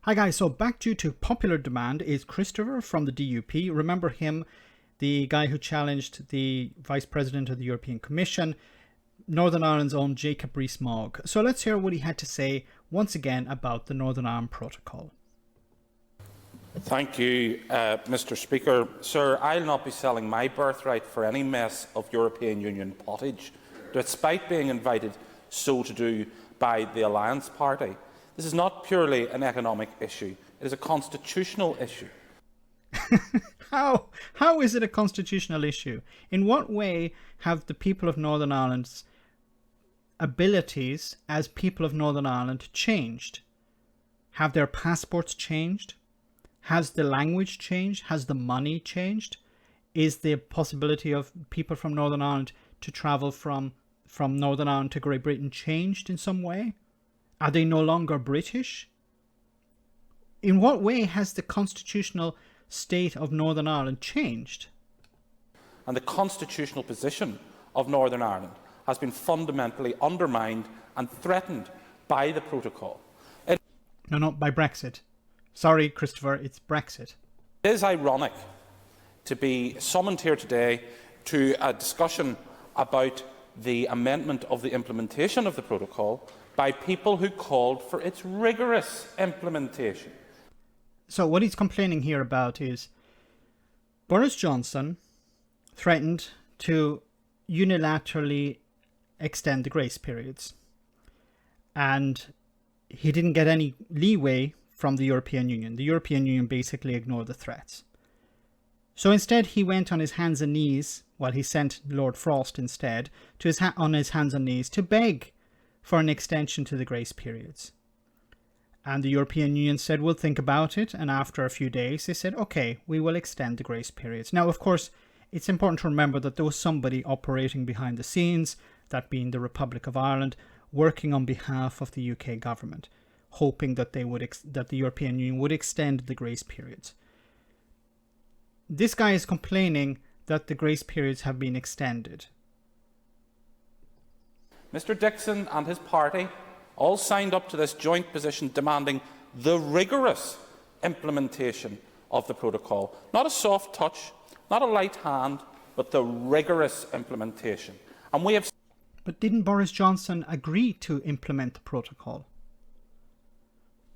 Hi guys, so back due to popular demand is Christopher from the DUP. Remember him, the guy who challenged the Vice President of the European Commission, Northern Ireland's own Jacob Rees-Mogg. So let's hear what he had to say once again about the Northern Ireland Protocol. Thank you, Mr. Speaker. Sir, I'll not be selling my birthright for any mess of European Union pottage, despite being invited so to do by the Alliance Party. This is not purely an economic issue. It is a constitutional issue. How is it a constitutional issue? In what way have the people of Northern Ireland's abilities as people of Northern Ireland changed? Have their passports changed? Has the language changed? Has the money changed? Is the possibility of people from Northern Ireland to travel from Northern Ireland to Great Britain changed in some way? Are they no longer British? In what way has the constitutional state of Northern Ireland changed? And the constitutional position of Northern Ireland has been fundamentally undermined and threatened by the protocol. No, by Brexit. Sorry, Christopher, it's Brexit. It is ironic to be summoned here today to a discussion about the amendment of the implementation of the protocol by people who called for its rigorous implementation. So what he's complaining here about is Boris Johnson threatened to unilaterally extend the grace periods. And he didn't get any leeway from the European Union. The European Union basically ignored the threats. So instead he went on his hands and knees, well, he sent Lord Frost instead, on his hands and knees to beg for an extension to the grace periods. And the European Union said, we'll think about it. And after a few days, they said, okay, we will extend the grace periods. Now, of course, it's important to remember that there was somebody operating behind the scenes, that being the Republic of Ireland, working on behalf of the UK government, hoping that that the European Union would extend the grace periods. This guy is complaining that the grace periods have been extended. Mr. Dixon and his party all signed up to this joint position demanding the rigorous implementation of the protocol. Not a soft touch, not a light hand, but the rigorous implementation. And we have... But didn't Boris Johnson agree to implement the protocol?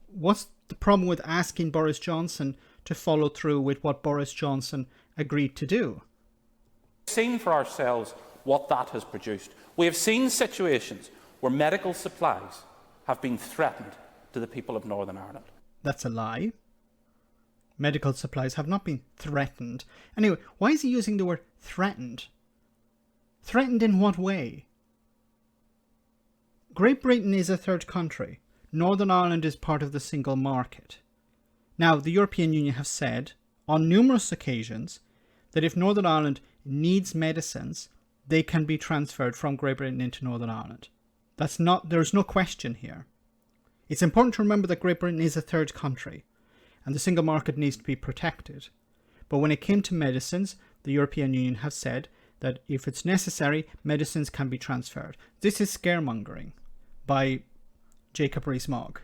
What's the problem with asking Boris Johnson to follow through with what Boris Johnson agreed to do? We've seen for ourselves what that has produced. We have seen situations where medical supplies have been threatened to the people of Northern Ireland. That's a lie. Medical supplies have not been threatened. Anyway, why is he using the word threatened? Threatened in what way? Great Britain is a third country. Northern Ireland is part of the single market. Now, the European Union have said on numerous occasions that if Northern Ireland needs medicines, they can be transferred from Great Britain into Northern Ireland. There's no question here. It's important to remember that Great Britain is a third country and the single market needs to be protected. But when it came to medicines, the European Union have said that if it's necessary, medicines can be transferred. This is scaremongering by Jacob Rees-Mogg.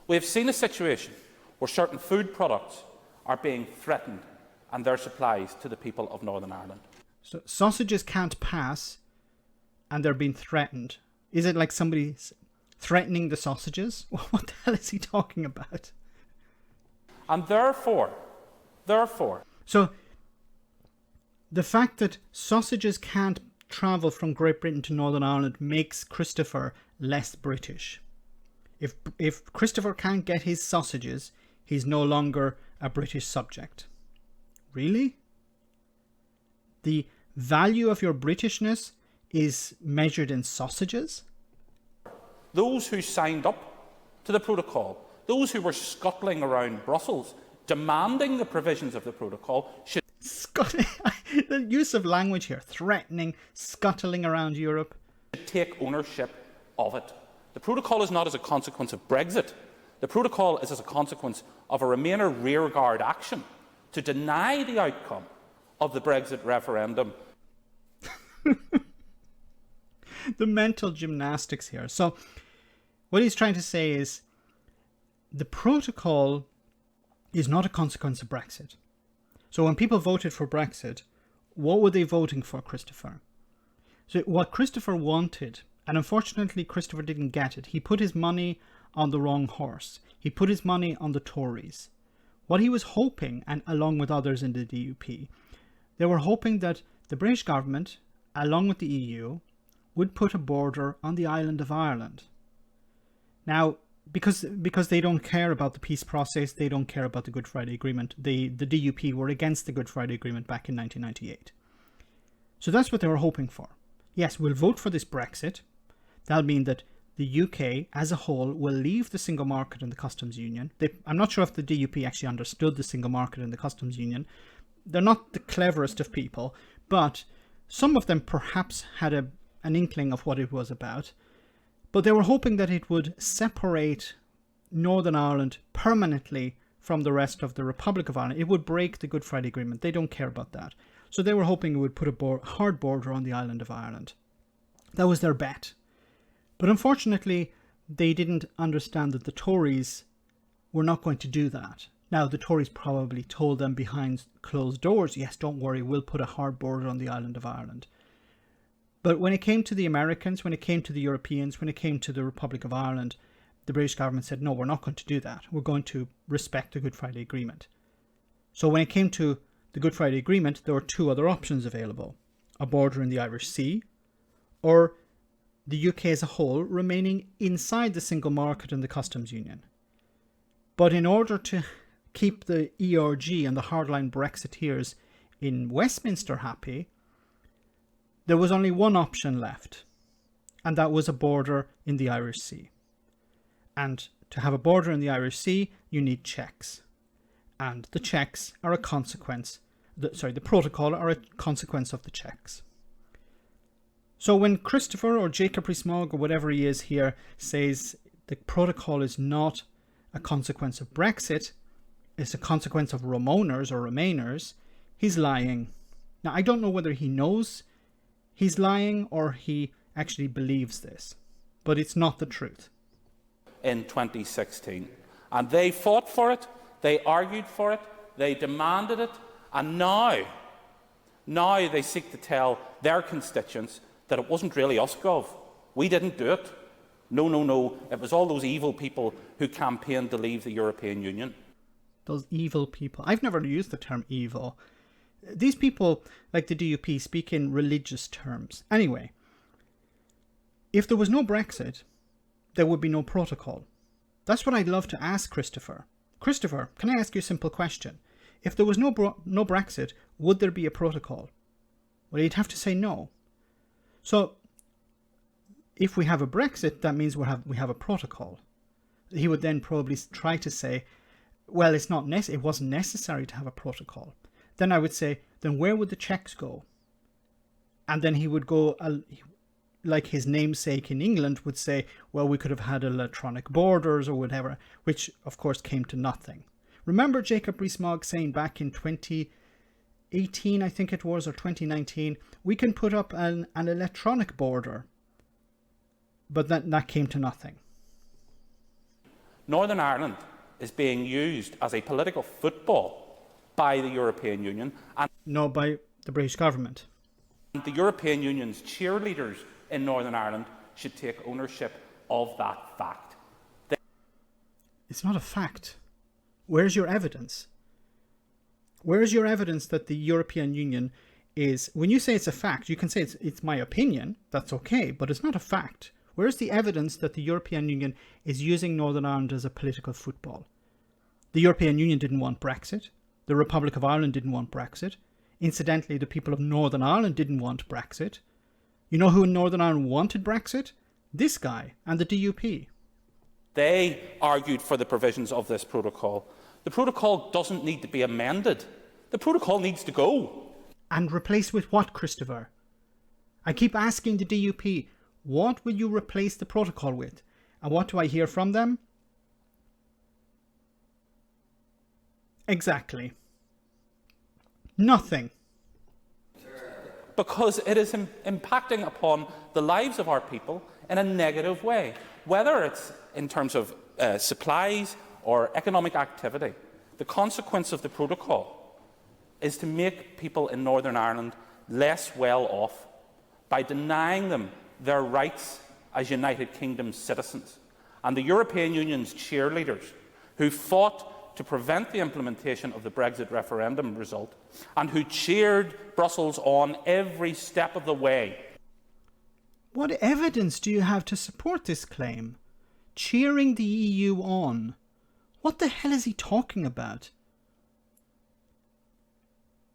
We have seen a situation where certain food products are being threatened and their supplies to the people of Northern Ireland. So sausages can't pass and they're being threatened. Is it like somebody's threatening the sausages? What the hell is he talking about? And therefore, so the fact that sausages can't travel from Great Britain to Northern Ireland makes Christopher less British. If Christopher can't get his sausages, he's no longer a British subject. Really? The value of your Britishness is measured in sausages? those who signed up to the protocol, those who were scuttling around Brussels, demanding the provisions of the protocol, should... The use of language here, threatening, scuttling around Europe. ...take ownership of it. The protocol is not as a consequence of Brexit. The protocol is as a consequence of a Remainer rearguard action to deny the outcome of the Brexit referendum. The mental gymnastics here. So what he's trying to say is the protocol is not a consequence of Brexit. So when people voted for Brexit, what were they voting for, Christopher? So what Christopher wanted, and unfortunately Christopher didn't get it, he put his money on the wrong horse. He put his money on the Tories. What he was hoping, and along with others in the DUP, they were hoping that the British government, along with the EU, would put a border on the island of Ireland. Now, because they don't care about the peace process, they don't care about the Good Friday Agreement. The DUP were against the Good Friday Agreement back in 1998. So that's what they were hoping for. Yes, we'll vote for this Brexit. That'll mean that the UK as a whole will leave the single market and the customs union. I'm not sure if the DUP actually understood the single market and the customs union. They're not the cleverest of people, but some of them perhaps had an inkling of what it was about. But they were hoping that it would separate Northern Ireland permanently from the rest of the Republic of Ireland. It would break the Good Friday Agreement. They don't care about that. So they were hoping it would put a hard border on the island of Ireland. That was their bet. But unfortunately, they didn't understand that the Tories were not going to do that. Now, the Tories probably told them behind closed doors, yes, don't worry, we'll put a hard border on the island of Ireland. But when it came to the Americans, when it came to the Europeans, when it came to the Republic of Ireland, the British government said, no, we're not going to do that. We're going to respect the Good Friday Agreement. So when it came to the Good Friday Agreement, there were two other options available. A border in the Irish Sea, or the UK as a whole remaining inside the single market and the customs union. But in order to keep the ERG and the hardline Brexiteers in Westminster happy, there was only one option left, and that was a border in the Irish Sea. And to have a border in the Irish Sea, you need checks. And the checks are a consequence, the protocol are a consequence of the checks. So when Christopher or Jacob Rees-Mogg or whatever he is here says the protocol is not a consequence of Brexit, it's a consequence of Romoners or Remainers, he's lying. Now, I don't know whether he knows he's lying or he actually believes this, but it's not the truth. In 2016. And they fought for it, they argued for it, they demanded it, and now they seek to tell their constituents that it wasn't really us, Gov. We didn't do it. No. It was all those evil people who campaigned to leave the European Union. Those evil people. I've never used the term evil. These people, like the DUP, speak in religious terms. Anyway, if there was no Brexit, there would be no protocol. That's what I'd love to ask Christopher. Christopher, can I ask you a simple question? If there was no Brexit, would there be a protocol? Well, he'd have to say no. So, if we have a Brexit, that means we have a protocol. He would then probably try to say, well, it wasn't necessary to have a protocol. Then I would say, then where would the checks go? And then he would go, like his namesake in England would say, well, we could have had electronic borders or whatever, which of course came to nothing. Remember Jacob Rees-Mogg saying back in 2018, I think it was, or 2019, we can put up an electronic border. But that came to nothing. Northern Ireland is being used as a political football by the European Union. And no, by the British government. The European Union's cheerleaders in Northern Ireland should take ownership of that fact. It's not a fact. Where's your evidence? Where is your evidence that the European Union is... When you say it's a fact, you can say it's my opinion. That's okay, but it's not a fact. Where's the evidence that the European Union is using Northern Ireland as a political football? The European Union didn't want Brexit. The Republic of Ireland didn't want Brexit. Incidentally, the people of Northern Ireland didn't want Brexit. You know who in Northern Ireland wanted Brexit? This guy and the DUP. They argued for the provisions of this protocol. The protocol doesn't need to be amended. The protocol needs to go. And replace with what, Christopher? I keep asking the DUP, what will you replace the protocol with? And what do I hear from them? Exactly. Nothing. Because it is impacting upon the lives of our people in a negative way, whether it's in terms of supplies or economic activity, the consequence of the protocol is to make people in Northern Ireland less well off by denying them their rights as United Kingdom citizens. And the European Union's cheerleaders, who fought to prevent the implementation of the Brexit referendum result and who cheered Brussels on every step of the way. What evidence do you have to support this claim? Cheering the EU on. What the hell is he talking about?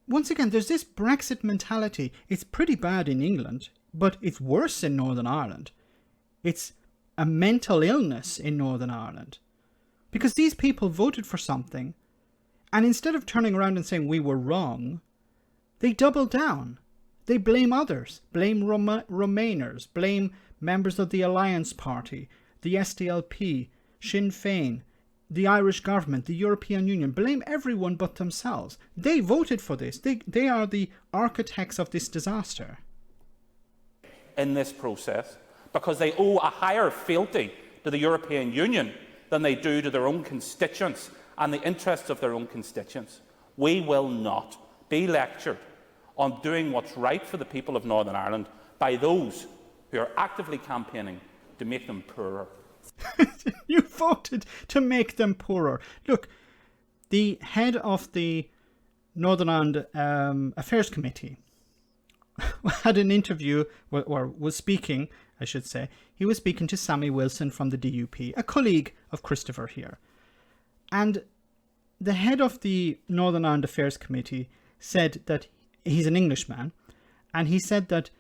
Once again, there's this Brexit mentality. It's pretty bad in England, but it's worse in Northern Ireland. It's a mental illness in Northern Ireland. Because these people voted for something, and instead of turning around and saying we were wrong, they double down. They blame others, blame Remainers, blame members of the Alliance Party, the SDLP, Sinn Féin, the Irish government, the European Union, blame everyone but themselves. They voted for this. They are the architects of this disaster. In this process, because they owe a higher fealty to the European Union than they do to their own constituents and the interests of their own constituents. We will not be lectured on doing what's right for the people of Northern Ireland by those who are actively campaigning to make them poorer. You voted to make them poorer. Look, the head of the Northern Ireland Affairs Committee had an interview, or was speaking, I should say. He was speaking to Sammy Wilson from the DUP, a colleague of Christopher here. And the head of the Northern Ireland Affairs Committee said that he's an Englishman, and he said that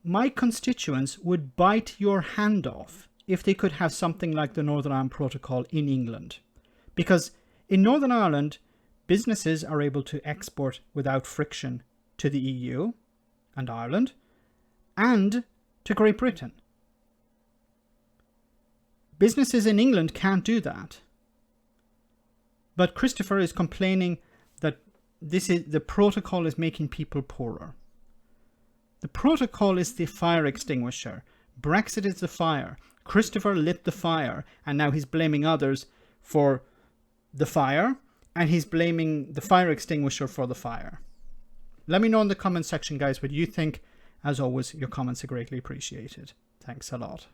my constituents would bite your hand off if they could have something like the Northern Ireland Protocol in England. Because in Northern Ireland, businesses are able to export without friction to the EU and Ireland and to Great Britain. Businesses in England can't do that. But Christopher is complaining that the protocol is making people poorer. The protocol is the fire extinguisher. Brexit is the fire. Christopher lit the fire, and now he's blaming others for the fire, and he's blaming the fire extinguisher for the fire. Let me know in the comment section, guys, what you think. As always, your comments are greatly appreciated. Thanks a lot.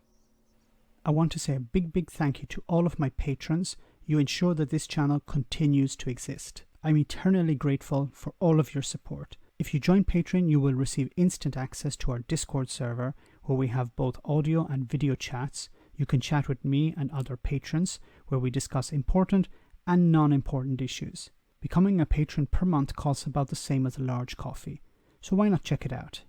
I want to say a big thank you to all of my patrons. You ensure that this channel continues to exist. I'm eternally grateful for all of your support. If you join Patreon, you will receive instant access to our Discord server, where we have both audio and video chats. You can chat with me and other patrons, where we discuss important and non-important issues. Becoming a patron per month costs about the same as a large coffee, so why not check it out?